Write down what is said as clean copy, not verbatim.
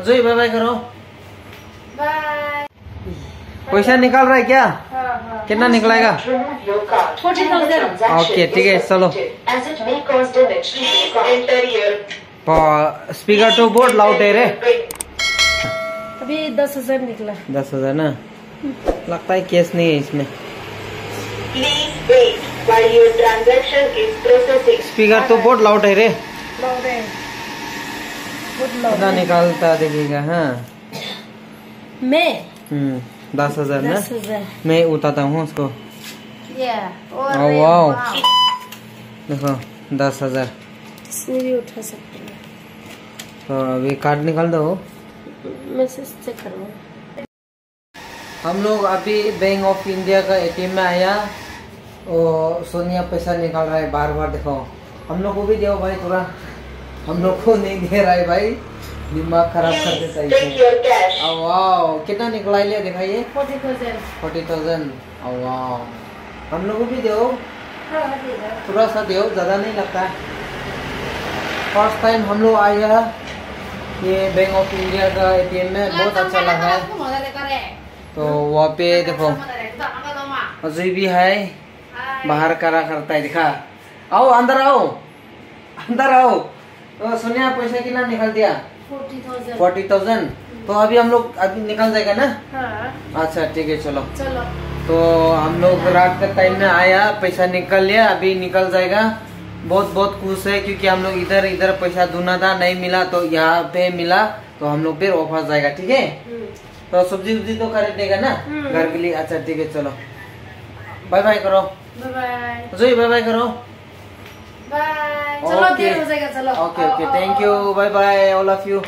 जोई bye bye करो। Bye. पैसा निकाल रहा है क्या? हाँ। कितना निकलेगा? 40,000। ओके ठीक है चलो। स्पीकर तो बहुत लाउड है रे। अभी 10,000 निकला। 10,000 ना? लगता है कैश नहीं है इसमें। स्पीकर तो बहुत लाउड है रे। लाउड है। बहुत लाउड। कितना निकालता देखिएगा। हाँ मैं 10,000 ना? 10,000। मैं उठाता हूँ उसको। वाओ। देखो 10,000। इसमें भी उठा सकते हैं। तो अभी कार्ड निकाल दो। मैसेज चेक करो। हम लोग अभी बैंक ऑफ इंडिया का एटीएम में आया और सोनिया पैसा निकाल रहा है बार बार। देखो हम लोग को भी दो भाई थोड़ा। हम लोग को नहीं दे रहा है भाई, दिमाग खराब कर देता है। वाह कितना निकला लिया दिखाइए। 40,000। वाह हम लोग को भी दो थोड़ा सा, दो ज्यादा नहीं लगता। फर्स्ट टाइम हम लोग आया ये बैंक ऑफ इंडिया का एटीएम में, बहुत अच्छा लगा है। तो वहाँ पे देखो अजय भी है, बाहर करा करता है। दिखा आओ अंदर आओ, अंदर आओ। तो सोनिया पैसा कितना निकाल दिया? 40,000। तो अभी हम लोग अभी निकल जाएगा ना? हाँ। अच्छा ठीक है चलो। चलो तो हम लोग रात का टाइम में आया, पैसा निकल लिया, अभी निकल जाएगा। बहुत बहुत खुश है क्योंकि हम लोग इधर इधर पैसा ढूंढा था, नहीं मिला तो यहाँ पे मिला, तो हम लोग फिर वापस जाएगा। ठीक है तो सब्जी उब्जी तो खरीदेगा ना घर के लिए। अच्छा ठीक है चलो बाय बाय करो। Bye bye. जोई बाय बाय करो। बाय। चलो देर हो जाएगा। चलो okay okay thank you bye bye all of you.